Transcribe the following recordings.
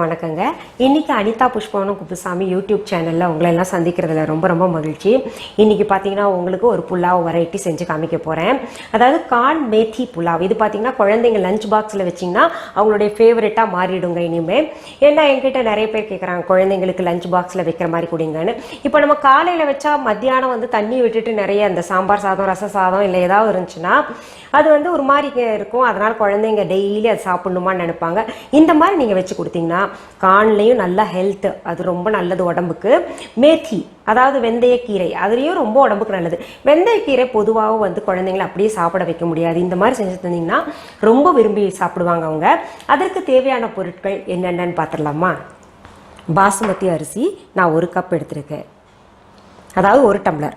வணக்கங்க. இன்னைக்கு அனிதா புஷ்பாவனம்குப்புசாமி யூடியூப் சேனல்ல உங்களை எல்லாம் சந்திக்கிறதுல ரொம்ப மகிழ்ச்சி. இன்னைக்கு பாத்தீங்கன்னா உங்களுக்கு ஒரு புலாவ் வெரைட்டி செஞ்சு காமிக்க போறேன். அதாவது கார்ன் மேத்தி புலாவ். இது பாத்தீங்கன்னா குழந்தைங்க லஞ்ச் பாக்ஸ்ல வச்சீங்கன்னா அவங்களுடைய ஃபேவரட்டா மாறிடுங்க இனிமே. ஏன்னா என்கிட்ட நிறைய பேர் கேட்குறாங்க குழந்தைங்களுக்கு லஞ்ச் பாக்ஸ்ல வைக்கிற மாதிரி கொடுங்கன்னு. இப்போ நம்ம காலையில வச்சா மத்தியானம் வந்து தண்ணி விட்டுட்டு நிறைய இந்த சாம்பார் சாதம் ரச சாதம் இல்லை ஏதாவது இருந்துச்சுன்னா அது வந்து ஒரு மாதிரி இருக்கும். அதனால குழந்தைங்க டெய்லி அது சாப்பிடணுமான்னு நினைப்பாங்க. இந்த மாதிரி நீங்க வச்சு கொடுத்தீங்கன்னா கார்ன்லையும் நல்ல ஹெல்த், அது ரொம்ப நல்லது உடம்புக்கு. மேத்தி அதாவது வெந்தயக்கீரை, அதுலேயும் ரொம்ப உடம்புக்கு நல்லது. வெந்தயக்கீரை பொதுவாக வந்து குழந்தைங்களை அப்படியே சாப்பிட வைக்க முடியாது. இந்த மாதிரி செஞ்சு தந்தீங்கன்னா ரொம்ப விரும்பி சாப்பிடுவாங்க அவங்க. அதற்கு தேவையான பொருட்கள் என்னென்னு பார்த்துடலாமா? பாசுமதி அரிசி நான் 1 கப் எடுத்திருக்கேன், அதாவது 1 டம்ளர்.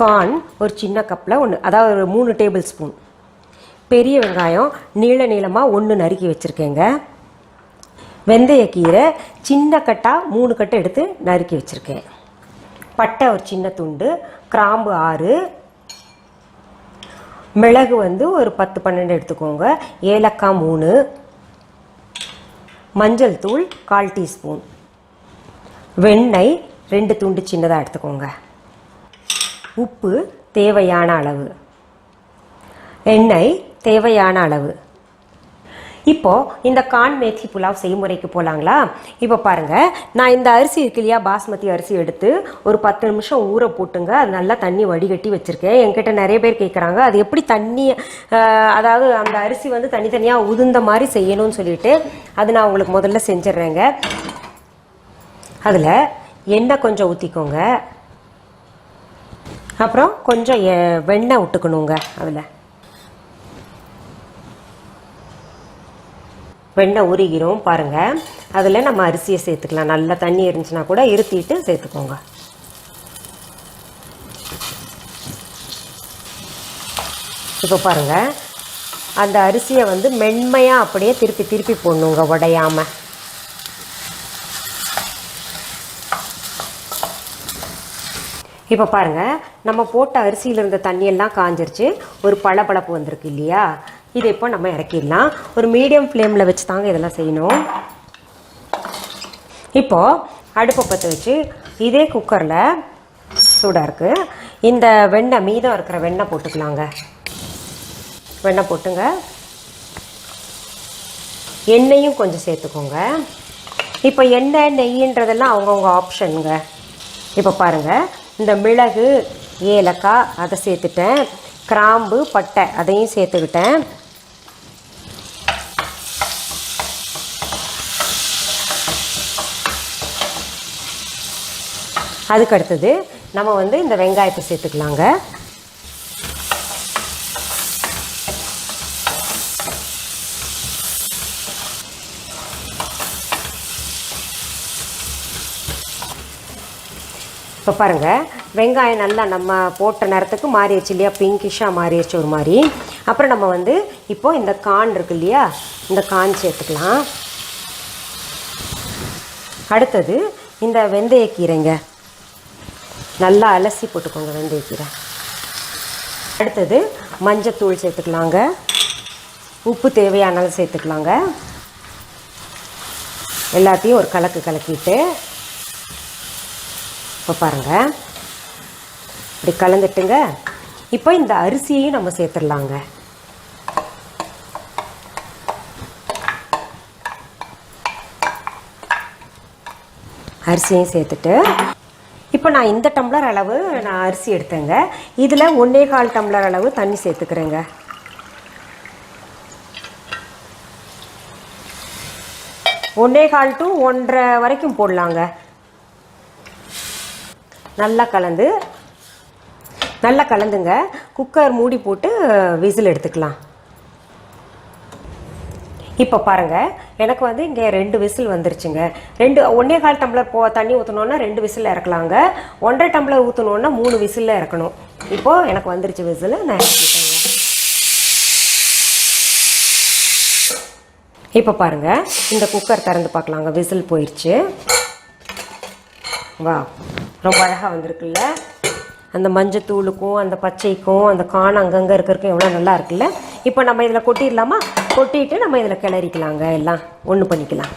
கார்ன் ஒரு சின்ன கப்பில் 1, அதாவது ஒரு 3 டேபிள் ஸ்பூன். பெரிய வெங்காயம் நீளமாக 1 நறுக்கி வச்சுருக்கேங்க. வெந்தயக்கீரை சின்ன கட்டாக 3 கட்டு எடுத்து நறுக்கி வச்சுருக்கேன். பட்டை ஒரு சின்ன துண்டு, கிராம்பு 6, மிளகு வந்து ஒரு 10-12 எடுத்துக்கோங்க, ஏலக்காய் 3, மஞ்சள் தூள் 1/4 டீஸ்பூன், வெண்ணெய் 2 துண்டு சின்னதாக எடுத்துக்கோங்க, உப்பு தேவையான அளவு, எண்ணெய் தேவையான அளவு. இப்போ இந்த கார்ன் மேத்தி புலாவ் செய்முறைக்கு போகலாங்களா? இப்போ பாருங்க, நான் இந்த அரிசி இருக்கு இல்லையா, பாஸ்மதி அரிசி எடுத்து ஒரு 10 நிமிஷம் ஊற போட்டுங்க. அது நல்லா தண்ணி வடிகட்டி வச்சிருக்கேன். என்கிட்ட நிறைய பேர் கேட்குறாங்க அது எப்படி தண்ணி, அதாவது அந்த அரிசி வந்து தனித்தனியாக உதிர்ந்த மாதிரி செய்யணும்னு சொல்லிட்டு அது நான் உங்களுக்கு முதல்ல செஞ்சிடுறேங்க. அதில் எண்ணெய் கொஞ்சம் ஊற்றிக்கோங்க, அப்புறம் கொஞ்சம் வெண்ணெய் விட்டுக்கணுங்க. அதில் வெண்ணெய் உருகிரும் பாருங்கள். அதில் நம்ம அரிசியை சேர்த்துக்கலாம். நல்லா தண்ணி இருந்துச்சுன்னா கூட இருத்திட்டு சேர்த்துக்கோங்க. இப்போ பாருங்கள், அந்த அரிசியை வந்து மென்மையாக அப்படியே திருப்பி போடணுங்க, உடையாமல். இப்போ பாருங்கள், நம்ம போட்ட அரிசியில் இருந்த தண்ணியெல்லாம் காஞ்சிருச்சு, ஒரு பளபளப்பு வந்திருக்கு இல்லையா? இதை இப்போ நம்ம இறக்கிடலாம். ஒரு மீடியம் ஃப்ளேமில் வச்சு தாங்க இதெல்லாம் செய்யணும். இப்போது அடுப்பை பற்ற வச்சு இதே குக்கரில் சூடாக இருக்குது, இந்த வெண்ணெய் மீதம் இருக்கிற வெண்ணெய் போட்டுக்கலாங்க. வெண்ணெய் போட்டுங்க, எண்ணெயும் கொஞ்சம் சேர்த்துக்கோங்க. இப்போ எண்ணெய் நெய்ன்றதெல்லாம் அவங்கவுங்க ஆப்ஷனுங்க. இப்போ பாருங்கள், இந்த மிளகு ஏலக்காய் அதை சேர்த்துட்டேன், கிராம்பு பட்டை அதையும் சேர்த்துக்கிட்டேன். அதுக்கு அடுத்தது நம்ம வந்து இந்த வெங்காயத்தை சேர்த்துக்கலாங்க. இப்போ பாருங்கள், வெங்காயம் நல்லா நம்ம போட்ட நேரத்துக்கு மாறிடுச்சு இல்லையா, பிங்கிஷாக மாறிடுச்சு ஒரு மாதிரி. அப்புறம் நம்ம வந்து இப்போது இந்த கார்ன் இருக்கு இல்லையா, இந்த கார்ன் சேர்த்துக்கலாம். அடுத்தது இந்த வெந்தயக்கீரைங்க, நல்லா அலசி போட்டுக்கோங்க வெந்தயக்கீரை. அடுத்தது மஞ்சத்தூள் சேர்த்துக்கலாங்க, உப்பு தேவையான அளவு சேர்த்துக்கலாங்க. எல்லாத்தையும் ஒரு கலக்கிட்டு இப்போ பாருங்கள், இப்படி கலந்துட்டுங்க. இப்போ இந்த அரிசியையும் நம்ம சேர்த்துடலாங்க. அரிசியையும் சேர்த்துட்டு இப்போ நான் இந்த டம்ளர் அளவு நான் அரிசி எடுத்தேங்க. இதில் 1.25 டம்ளர் அளவு தண்ணி சேர்த்துக்கிறேங்க. to 1.5 வரைக்கும் போடலாங்க. நல்லா கலந்துங்க. குக்கர் மூடி போட்டு விசில் எடுத்துக்கலாம். இப்போ பாருங்கள், எனக்கு வந்து இங்கே 2 விசில் வந்துருச்சுங்க. 1.25 டம்ளர் தண்ணி ஊற்றணுன்னா 2 விசில் இறக்கலாங்க. 1.5 டம்ளர் ஊற்றணுன்னா 3 விசிலில் இறக்கணும். இப்போது எனக்கு வந்துருச்சு விசில், நான் இறக்கிட்டேங்க. இப்போ பாருங்கள், இந்த குக்கர் திறந்து பார்க்கலாங்க. விசில் போயிடுச்சு. வா, ரொம்ப அழகாக வந்திருக்குல்ல. அந்த மஞ்சத்தூளுக்கும் அந்த பச்சைக்கும் அந்த கான் அங்கங்கே இருக்கிறதுக்கும் எவ்வளோ நல்லா இருக்குல்ல. இப்போ நம்ம இதில் கொட்டிடலாமா? கொட்டிட்டு நம்ம இதில் கிளறிக்கலாங்க, எல்லாம் ஒன்று பண்ணிக்கலாம்.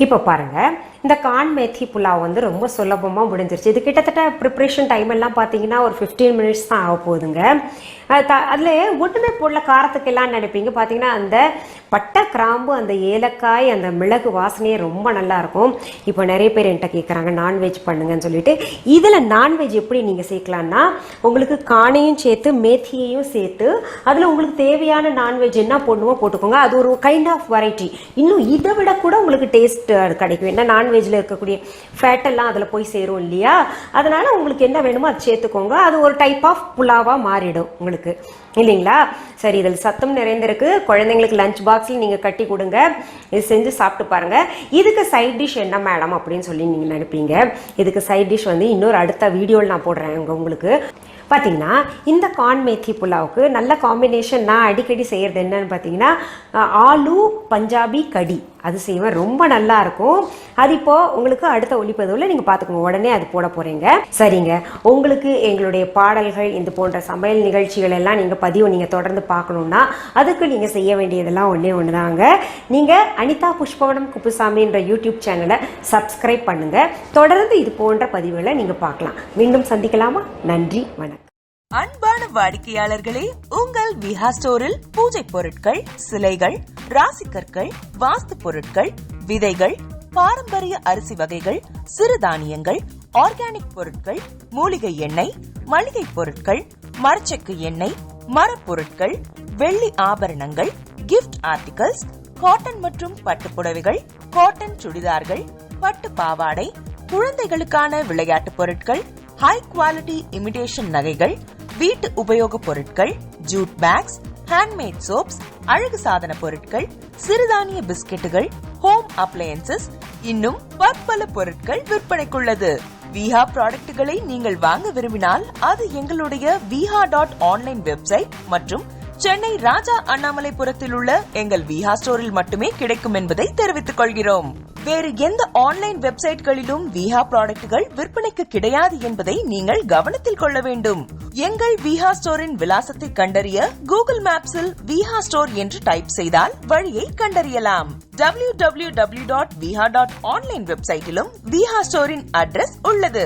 இப்போ பாருங்க, இந்த கான் மேத்தி புலாவ் வந்து ரொம்ப சுலபமாக முடிஞ்சிருச்சு. இது கிட்டத்தட்ட ப்ரிப்ரேஷன் டைம் எல்லாம் பார்த்தீங்கன்னா ஒரு 15 மினிட்ஸ் தான் ஆக போகுதுங்க. அதில் ஒன்றுமே போடல, காரத்துக்கு எல்லாம் நினைப்பீங்க. பார்த்தீங்கன்னா அந்த பட்டை, கிராம்பு, அந்த ஏலக்காய், அந்த மிளகு வாசனையே ரொம்ப நல்லா இருக்கும். இப்போ நிறைய பேர் என்கிட்ட கேட்குறாங்க நான்வெஜ் பண்ணுங்கன்னு சொல்லிட்டு. இதில் நான்வெஜ் எப்படி நீங்கள் சேர்க்கலான்னா, உங்களுக்கு கானையும் சேர்த்து மேத்தியையும் சேர்த்து அதில் உங்களுக்கு தேவையான நான்வெஜ் என்ன போடணுமோ போட்டுக்கோங்க. அது ஒரு கைண்ட் ஆஃப் வெரைட்டி. இன்னும் இதை விட கூட உங்களுக்கு டேஸ்ட் அது கிடைக்கும். ஏன்னா நான்வெஜ்ல இருக்கக்கூடிய ஃபேட் எல்லாம் அதில் போய் சேரும் இல்லையா? அதனால உங்களுக்கு என்ன வேணுமோ அது சேர்த்துக்கோங்க. அது ஒரு டைப் ஆஃப் புலாவாக மாறிடும் உங்களுக்கு, இல்லைங்களா? சரி, இதில் சத்தம் நிறைந்திருக்கு. குழந்தைங்களுக்கு லஞ்ச் பாக்ஸில் நீங்கள் கட்டி கொடுங்க. இது செஞ்சு சாப்பிட்டு பாருங்க. இதுக்கு சைட் டிஷ் என்ன மேடம் அப்படின்னு சொல்லி நீங்கள் நினைப்பீங்க. இதுக்கு சைட் டிஷ் வந்து இன்னொரு அடுத்த வீடியோவில் நான் போடுறேன் உங்களுக்கு. பார்த்தீங்கன்னா இந்த கான் மேத்தி புலாவுக்கு நல்ல காம்பினேஷன் நான் அடிக்கடி செய்கிறது என்னன்னு பார்த்தீங்கன்னா, ஆலு பஞ்சாபி கடி அது செய்வேன். ரொம்ப நல்லா இருக்கும். அது இப்போது உங்களுக்கு அடுத்த ஒளிப்பதிவில் நீங்கள் பார்த்துக்கோங்க. உடனே அது போட போகிறீங்க. சரிங்க, உங்களுக்கு எங்களுடைய பாடல்கள் இது போன்ற சமையல் நிகழ்ச்சிகள் எல்லாம் நீங்கள் தொடர்ந்து பார்க்கணுன்னா அதுக்கு நீங்கள் செய்ய வேண்டியதெல்லாம் ஒன்று தாங்க. நீங்கள் அனிதா புஷ்பவனம் குப்புசாமின்ற யூடியூப் சேனலை சப்ஸ்கிரைப் பண்ணுங்கள். தொடர்ந்து இது போன்ற பதிவுகளை நீங்கள் பார்க்கலாம். மீண்டும் சந்திக்கலாமா? நன்றி, வணக்கம். அன்பான வாடிக்கையாளர்களே, உங்கள் விஹா ஸ்டோரில் பூஜை பொருட்கள், சிலைகள், ராசிக்கற்கள், வாஸ்து பொருட்கள், விதைகள், பாரம்பரிய அரிசி வகைகள், சிறுதானியங்கள், ஆர்கானிக் பொருட்கள், மூலிகை எண்ணெய், மளிகை பொருட்கள், மரச்செக்கு எண்ணெய், மரப்பொருட்கள், வெள்ளி ஆபரணங்கள், கிஃப்ட் ஆர்டிகல்ஸ், காட்டன் மற்றும் பட்டு புடவைகள், காட்டன் சுடிதார்கள், பட்டு பாவாடை, குழந்தைகளுக்கான விளையாட்டு பொருட்கள், ஹை குவாலிட்டி இமிடேஷன் நகைகள், வீட்டு உபயோக பொருட்கள், ஜூட் பேக்ஸ், ஹேண்ட்மேட் சோப்ஸ், அழகு சாதன பொருட்கள், சிறுதானிய பிஸ்கெட்டுகள், ஹோம் அப்ளையன்சஸ், இன்னும் பற்பல பொருட்கள் விற்பனைக்குள்ளது. விஹா ப்ராடக்ட்களை நீங்கள் வாங்க விரும்பினால் அது எங்களுடைய viha.online வெப்சைட் மற்றும் சென்னை ராஜா அண்ணாமலைபுரத்தில் உள்ள எங்கள் விஹா ஸ்டோரில் மட்டுமே கிடைக்கும் என்பதை தெரிவித்துக் கொள்கிறோம். வேறு எந்த ஆன்லைன் வெப்சைட்களிலும் விஹா ப்ராடக்ட்கள் விற்பனைக்கு கிடையாது என்பதை நீங்கள் கவனத்தில் கொள்ள வேண்டும். எங்கள் விஹா ஸ்டோரின் விலாசத்தை கண்டறிய கூகுள் மேப்ஸில் விஹா ஸ்டோர் என்று டைப் செய்தால் வழியை கண்டறியலாம். www.viha.online வெப்சைட்டிலும் விஹா ஸ்டோரின் அட்ரஸ் உள்ளது.